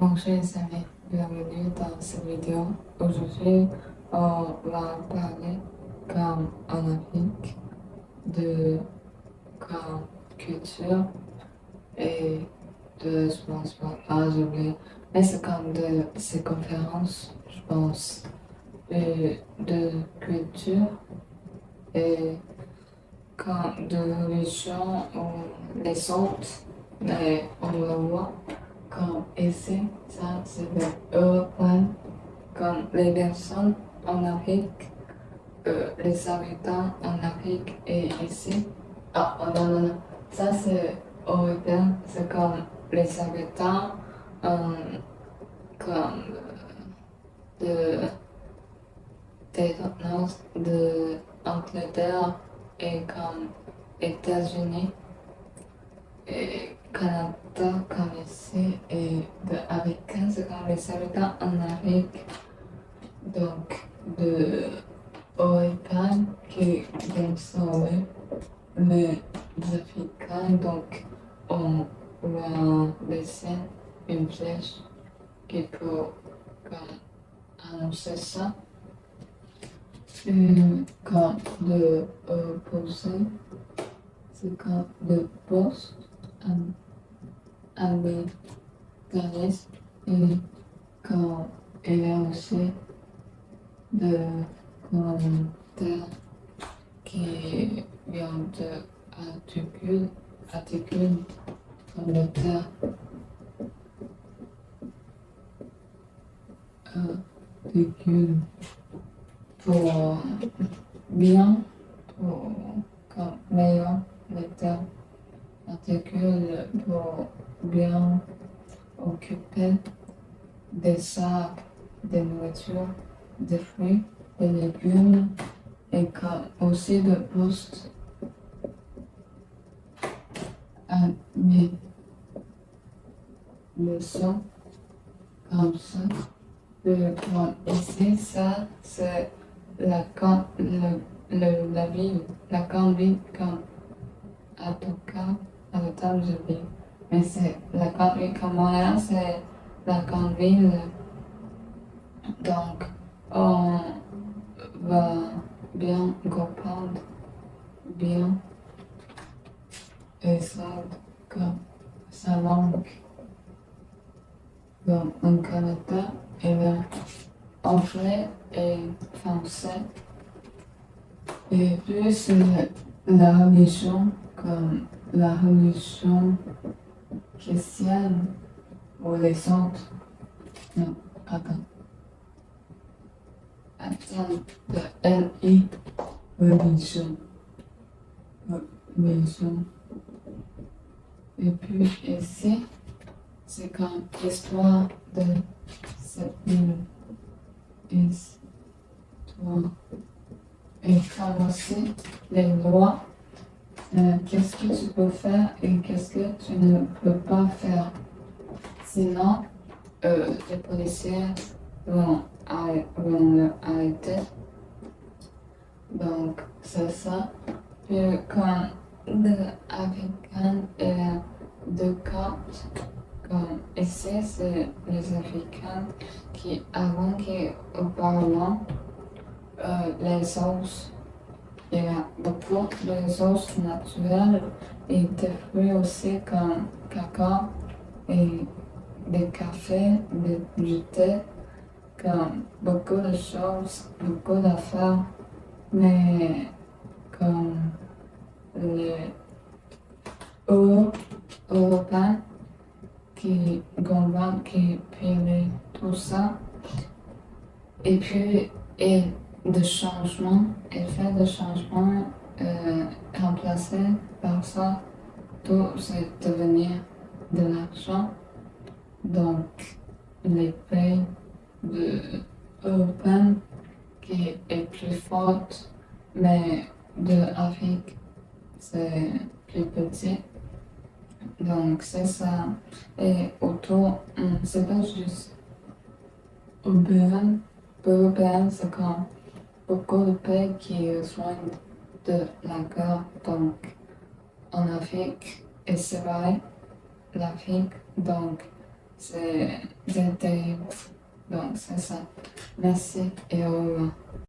Bonjour les amis, bienvenue dans cette vidéo. Aujourd'hui, on va parler comme en Afrique de comme culture et je pense pas, j'ai oublié, mais c'est comme de ces conférences, je pense, de culture et comme de religion ou les autres, mais on le voit. Comme ici, ça c'est européen, comme les personnes en Afrique, les habitants en Afrique et ici. Ah, oh, non, non, non, ça c'est européen, c'est comme les habitants comme de, de Angleterre et comme États-Unis. Et Canada comme ici et de Américains, c'est comme les habitants en Afrique, donc de Oregon qui vont sauver les Africains, donc on va laisser une flèche qui peut comme annoncer ça. Et quand de poser, c'est quand de poste américanisme et quand il y a aussi de commentaires qui viennent de articules comme le terme articule pour bien, pour comme meilleur, le terme articule pour bien occuper des arbres, des nourritures, des fruits, des légumes et comme aussi de postes à mes leçons comme ça. Le point ici, ça c'est la ville, la grande ville comme avocat, à la table de ville. Mais c'est la grande ville comme Montréal, c'est la grande ville. Donc, on va bien comprendre bien et ça comme sa langue. Donc, en Canada, il y a anglais et français. Et puis, c'est la religion, comme la religion chrétienne ou les autres. Non, pardon. Attends, de L-I, religion. Religion. Et puis ici, c'est comme l'histoire de cette ville. Histoire. Et comme aussi les lois. Qu'est-ce que tu peux faire et qu'est-ce que tu ne peux pas faire. Sinon, les policiers vont le arrêter. Donc, c'est ça. Puis, quand l'Africain est deux cartes, comme ici, c'est les Africains qui, avant qu'au Parlement, les sources, il y a beaucoup de ressources naturelles et des fruits aussi comme cacao et des cafés, du thé, comme beaucoup de choses, beaucoup d'affaires, mais comme les Européens qui gouvernent, qui pillent tout ça, et puis et de changements, effet de changement remplacé par ça, tout c'est devenir de l'argent. Donc, les pays européens qui est plus forte, mais de l'Afrique, c'est plus petit. Donc, c'est ça. Et autour, c'est pas juste européen, c'est comme beaucoup de pays qui rejoignent de la guerre. Donc, en Afrique, et c'est vrai, l'Afrique, donc, c'est terrible. Donc, c'est ça. Merci et au revoir.